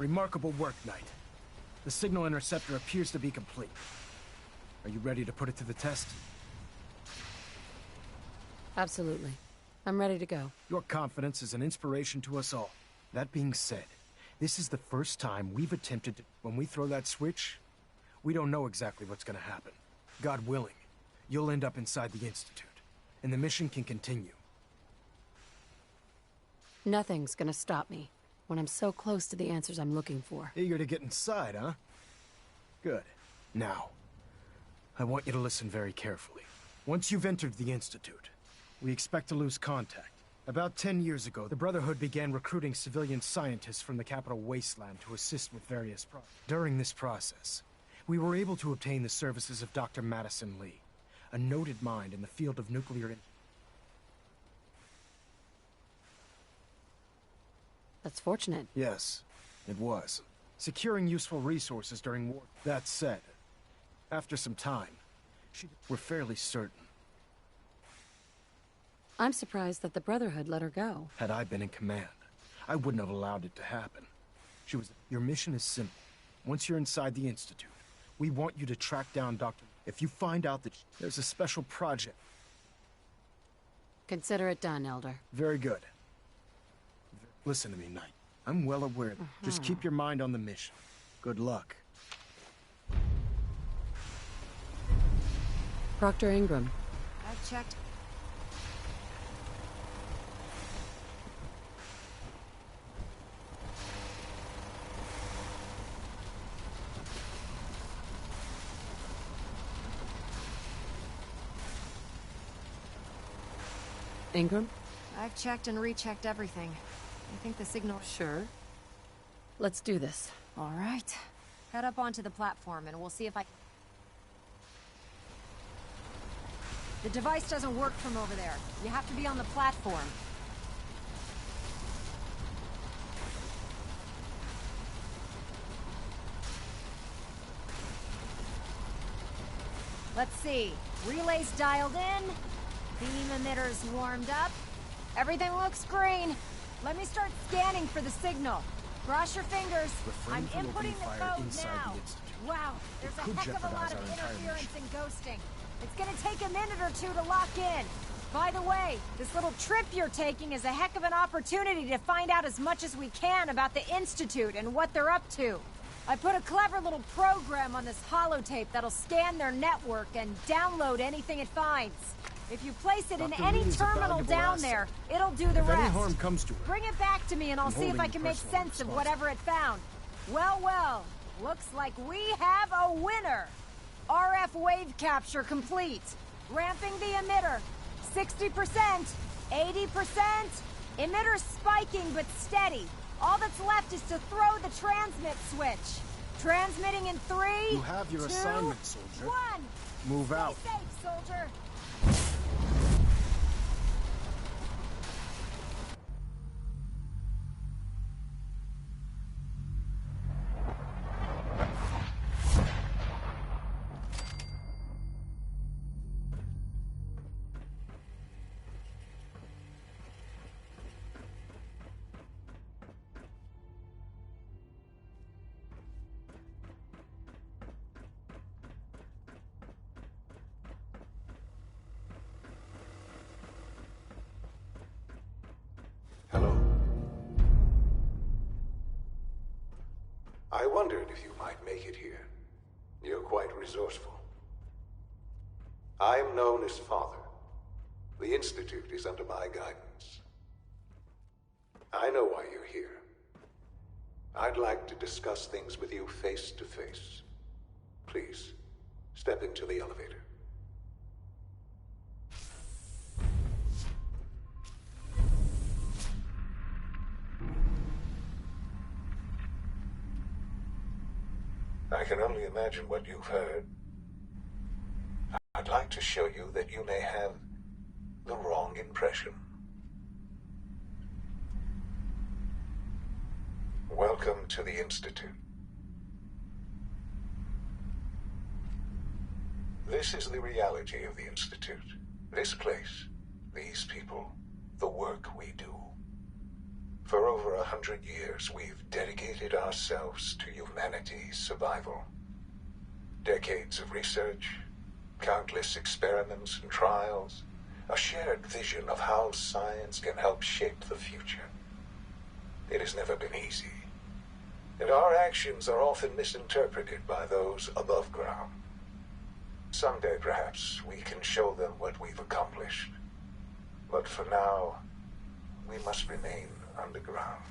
Remarkable work, Knight. The signal interceptor appears to be complete. Are you ready to put it to the test? Absolutely. I'm ready to go. Your confidence is an inspiration to us all. That being said, this is the first time we've attempted to... When we throw that switch, we don't know exactly what's gonna happen. God willing, you'll end up inside the Institute, and the mission can continue. Nothing's gonna stop me when I'm so close to the answers I'm looking for. Eager to get inside, huh? Good. Now, I want you to listen very carefully. Once you've entered the Institute, we expect to lose contact. About 10 years ago, the Brotherhood began recruiting civilian scientists from the capital wasteland to assist with various projects. During this process, we were able to obtain the services of Dr. Madison Lee, a noted mind in the field of nuclear... That's fortunate. Yes, it was. Securing useful resources during war. That said, after some time, we're fairly certain. I'm surprised that the Brotherhood let her go. Had I been in command, I wouldn't have allowed it to happen. Your mission is simple. Once you're inside the Institute, we want you to track down Dr. If you find out that there's a special project... Consider it done, Elder. Very good. Listen to me, Knight. I'm well aware. Just keep your mind on the mission. Good luck. Proctor Ingram. I've checked. Ingram? I've checked and rechecked everything. I think the signal... Sure. Let's do this. All right. Head up onto the platform and we'll see if I... The device doesn't work from over there. You have to be on the platform. Let's see. Relays dialed in. Beam emitters warmed up. Everything looks green. Let me start scanning for the signal. Cross your fingers. I'm inputting the code now. Wow, there's a heck of a lot of interference and ghosting. It's gonna take a minute or two to lock in. By the way, this little trip you're taking is a heck of an opportunity to find out as much as we can about the Institute and what they're up to. I put a clever little program on this holotape that'll scan their network and download anything it finds. If you place it in any terminal down there, it'll do the rest. If any harm comes to it, bring it back to me and I'll see if I can make sense of whatever it found. Well, well, looks like we have a winner. RF wave capture complete. Ramping the emitter. 60%, 80%. Emitter spiking but steady. All that's left is to throw the transmit switch. Transmitting in 3, You have your 2, assignment, soldier. 1. Move out. Stay safe, soldier. Hello. I wondered if you might make it here. You're quite resourceful. I'm known as Father. The Institute is under my guidance. I know why you're here. I'd like to discuss things with you face to face. Please, step into the elevator. I can only imagine what you've heard. I'd like to show you that you may have the wrong impression. Welcome to the Institute. This is the reality of the Institute. This place, these people, the work we do. For over 100 years, we've dedicated ourselves to humanity's survival. Decades of research, countless experiments and trials, a shared vision of how science can help shape the future. It has never been easy, and our actions are often misinterpreted by those above ground. Someday, perhaps, we can show them what we've accomplished. But for now, we must remain underground.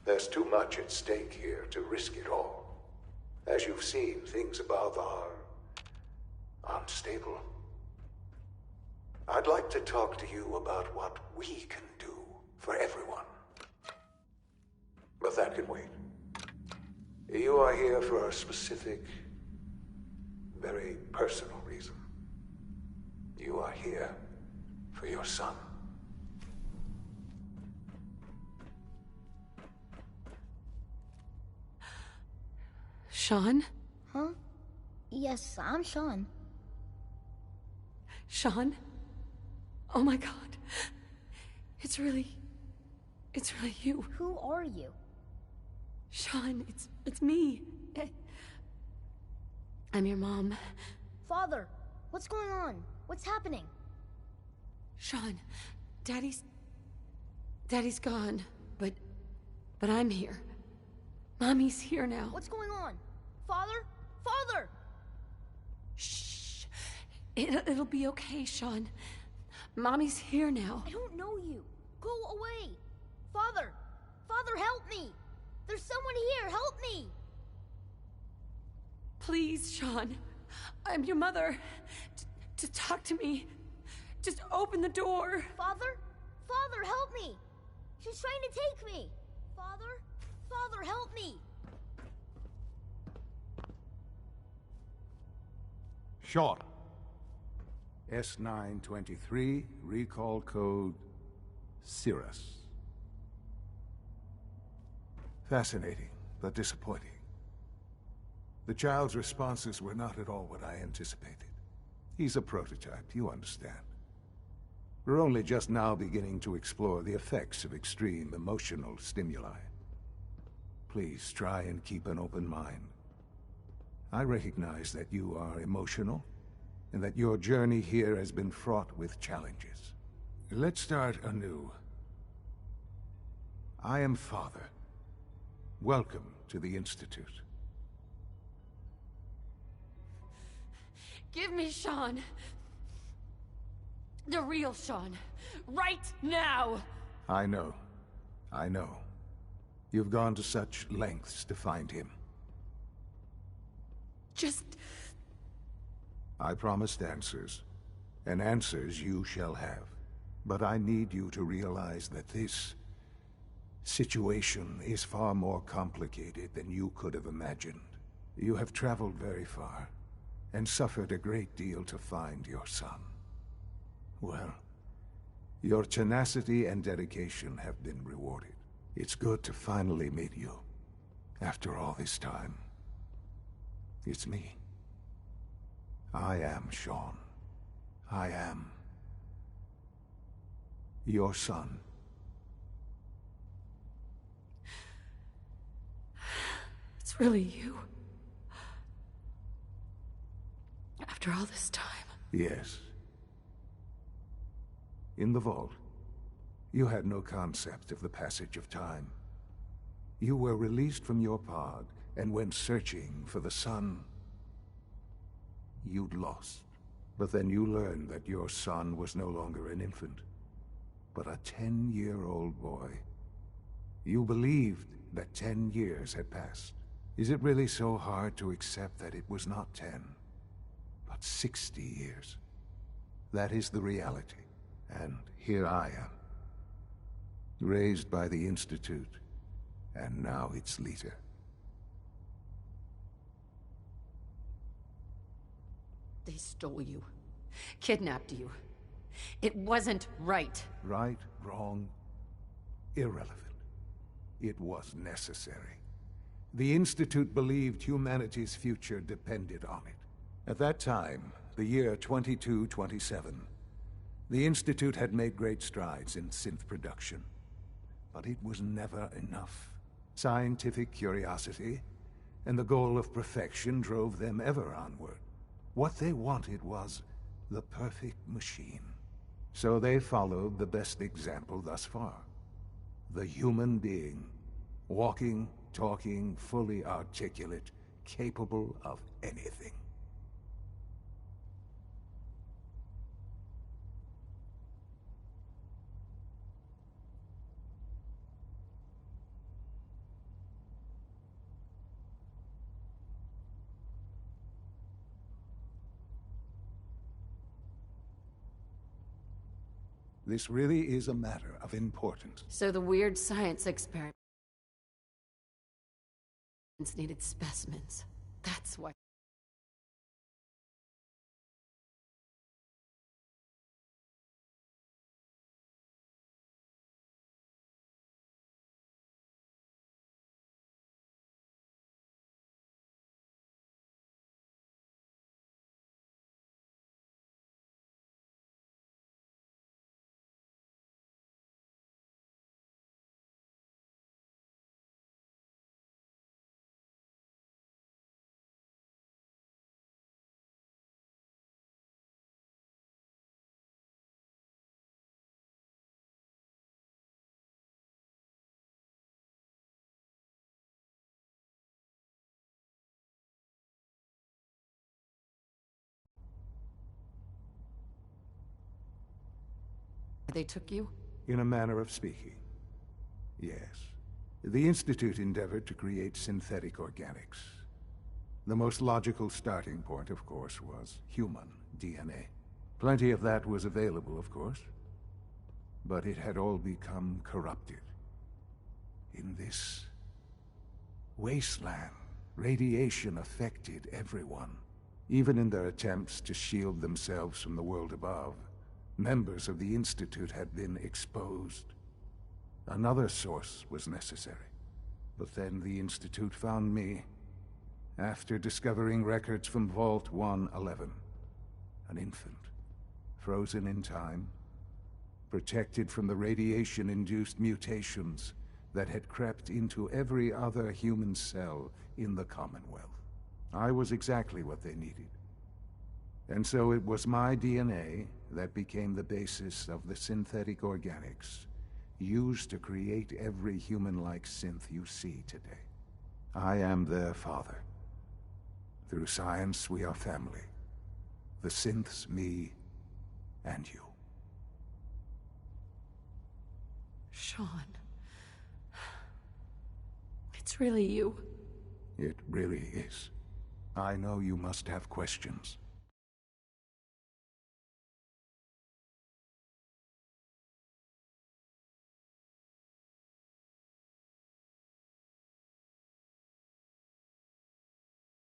There's too much at stake here to risk it all. As you've seen, things above are unstable. I'd like to talk to you about what we can do for everyone. But that can wait. You are here for a specific, very personal reason. You are here for your son. Sean? Huh? Yes, I'm Sean. Sean? Oh my god. It's really you. Who are you? Sean, it's me. I'm your mom. Father, what's going on? What's happening? Sean, Daddy's gone, but I'm here. Mommy's here now. What's going on? Father? Father! Shh. It'll be okay, Sean. Mommy's here now. I don't know you. Go away. Father! Father, help me! There's someone here, help me! Please, Sean. I'm your mother. To talk to me. Just open the door. Father? Father, help me! She's trying to take me! Father? Father, help me! Sean. S923, recall code Cirrus. Fascinating, but disappointing. The child's responses were not at all what I anticipated. He's a prototype, you understand. We're only just now beginning to explore the effects of extreme emotional stimuli. Please try and keep an open mind. I recognize that you are emotional, and that your journey here has been fraught with challenges. Let's start anew. I am Father. Welcome to the Institute. Give me Sean. The real Sean. Right now! I know. I know. You've gone to such lengths to find him. Just... I promised answers, and answers you shall have. But I need you to realize that this situation is far more complicated than you could have imagined. You have traveled very far, and suffered a great deal to find your son. Well, your tenacity and dedication have been rewarded. It's good to finally meet you, after all this time. It's me. I am Sean. I am your son. It's really you. After all this time. Yes. In the vault, you had no concept of the passage of time. You were released from your pod and went searching for the sun you'd lost. But then you learned that your son was no longer an infant, but a 10-year-old boy. You believed that 10 years had passed. Is it really so hard to accept that it was not 10, but 60 years? That is the reality. And here I am, raised by the Institute, and now its leader. They stole you. Kidnapped you. It wasn't right. Right, wrong, irrelevant. It was necessary. The Institute believed humanity's future depended on it. At that time, the year 2227, the Institute had made great strides in synth production. but it was never enough. Scientific curiosity and the goal of perfection drove them ever onward. What they wanted was the perfect machine. So they followed the best example thus far. The human being. Walking, talking, fully articulate, capable of anything. This really is a matter of importance. So the weird science experiments needed specimens. That's why. They took you? In a manner of speaking, yes. The Institute endeavored to create synthetic organics. The most logical starting point, of course, was human DNA. Plenty of that was available, of course. But it had all become corrupted. In this wasteland, radiation affected everyone. Even in their attempts to shield themselves from the world above, members of the Institute had been exposed. Another source was necessary. But then the Institute found me, after discovering records from Vault 111. An infant, frozen in time, protected from the radiation-induced mutations that had crept into every other human cell in the Commonwealth. I was exactly what they needed. And so it was my DNA that became the basis of the synthetic organics used to create every human-like synth you see today. I am their father. Through science, we are family. The synths, me, and you. Sean. It's really you. It really is. I know you must have questions.